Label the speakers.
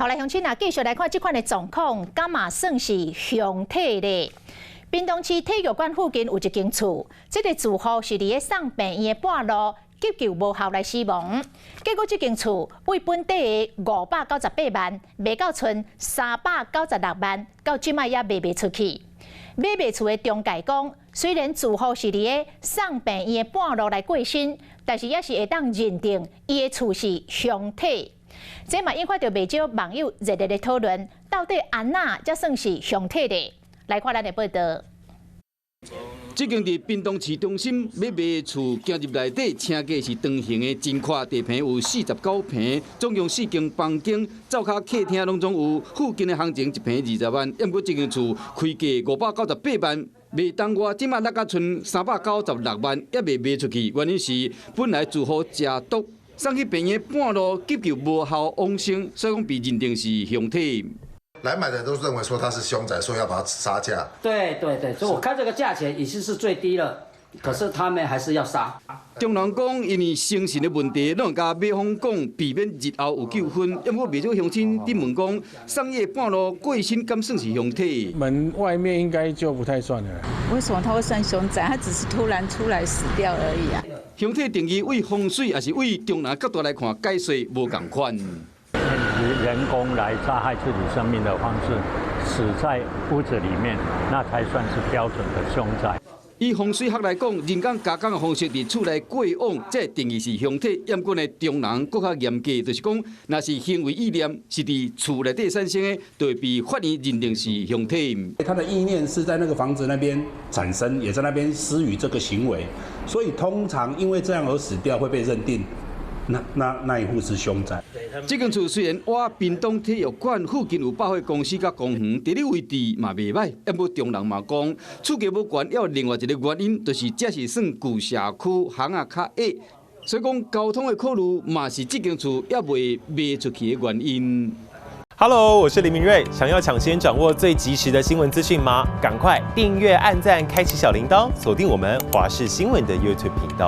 Speaker 1: 后来乡亲啊，继续来看这款的状况，敢嘛算是凶体咧？屏东市体育馆附近有一间厝，这个住户是伫个送病院的半路急救无效来死亡。结果这间厝为本地的598万卖到剩396万，到即卖也卖袂出去。买卖厝的中介讲，虽然住户是伫个送病院的半路来过身，但是也是会当认定伊的厝是凶体。这嘛引发着袂少网友热烈的讨论，到底安那才算是凶体的？来看咱的报道。
Speaker 2: 这间伫屏东市中心买卖的厝，进入内底，请价是长形的真块地坪，有49坪，总共4间房间，灶骹客厅拢总有。附近的行情1坪20万，不过这间厝开价598万，卖当外，即马落甲剩396万，也未卖出去。原因是本来住户食毒，送去病院半路急救无效亡生，所以讲被认定是凶体。
Speaker 3: 来买的人都认为说他是凶宅，所以要把它杀价。
Speaker 4: 对，所以我看这个价钱已经是最低了，可是他们还是要杀。
Speaker 2: 中人讲，因为精神的问题，拢甲买方讲避免日后有纠纷。不过，未少乡亲伫问讲，送夜半路过身，敢算是凶体？
Speaker 5: 门外面应该就不太算了。
Speaker 6: 为什么他会算凶宅？他只是突然出来死掉而已啊。
Speaker 2: 凶体定义为风水，还是为中人角度来看，解释无同款。
Speaker 7: 人工来杀害自己生命的方式，死在屋子里面，那才算是标准的凶宅。
Speaker 2: 以风水学来讲，人工加工的方式伫厝内过往，这定义是凶体。不过呢，中人更较严格，就是讲，若是行为意念是伫厝内底产生的，就会被法院认定是凶体。
Speaker 8: 他的意念是在那个房子那边产生，也在那边施予这个行为，所以通常因为这样而死掉，会被认定。那一户是凶宅。
Speaker 2: 这间厝虽然挖屏东体育馆附近有百货公司甲公园，地理位置嘛袂歹，不过中人嘛讲，厝价无悬，也有另外一个原因，就是这是算旧社区，巷啊较矮，所以讲交通的考虑嘛是这间厝也未卖出去的原因。
Speaker 9: Hello， 我是林明瑞。想要抢先掌握最及时的新闻资讯吗？赶快订阅、按赞、开启小铃铛，锁定我们华视新闻的 YouTube 频道。